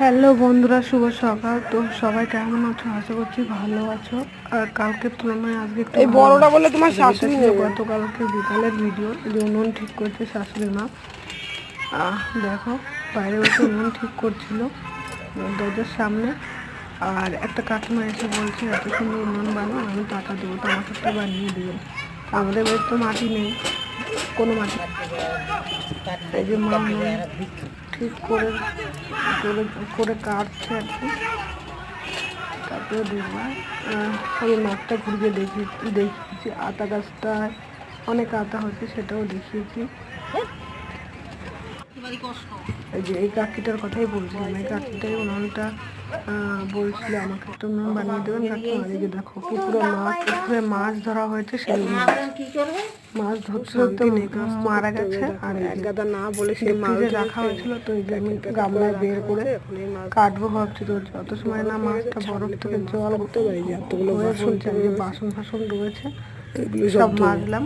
Hello বন্ধুরা, শুভ সকাল। তো সবাই কেমন আছো? আশা করছি ভালো আছো। আর কালকের তুলনায় আজকে একটু এই বড়টা বলে তোমার শাশুড়ি ছিল নেবে। গতকালকে বিকালের ভিডিও। যে উনুন ঠিক করছে শাশুড়ি মা, দেখো বাইরে বসে উনুন ঠিক করছিল দরজার সামনে। আর একটা কাকিমা এসে বলছে এত সুন্দর উনুন বানাও, আমি টাকা দেবো, তো আমাকে একটু বানিয়ে দিবেন। আমাদের বাড়িতে তো মাটি নেই, কোনো মাটি। এই যে মা উনুন ঠিক করে করে করে কাটছে আর কি। তারপরে দেখবার আমি মাঠটা ঘুরিয়ে দেখিয়েছি, আতা গাছটায় অনেক আতা হচ্ছে, সেটাও দেখিয়েছি। এই যে এই কাকিটার কথাই বলছিলাম, এই কাকিটাই উনুনটা বলছিল আমাকে একটা উনুন বানিয়ে দেবেন কাকি। আর এই যে দেখো পুকুরে মাছ ধরা হয়েছে, সেই মাছ ধরতে ধরতে মারা গেছে। আর এক গাদা না বলে সেই মাছে রাখা হয়েছিল, তো এই যে আমি গামলায় বের করে কাটবো ভাবছি। তো যত সময় না মাছটা বরফ থেকে জল হয়ে বলছে, যে বাসন ফাসন রয়েছে সব মাজলাম।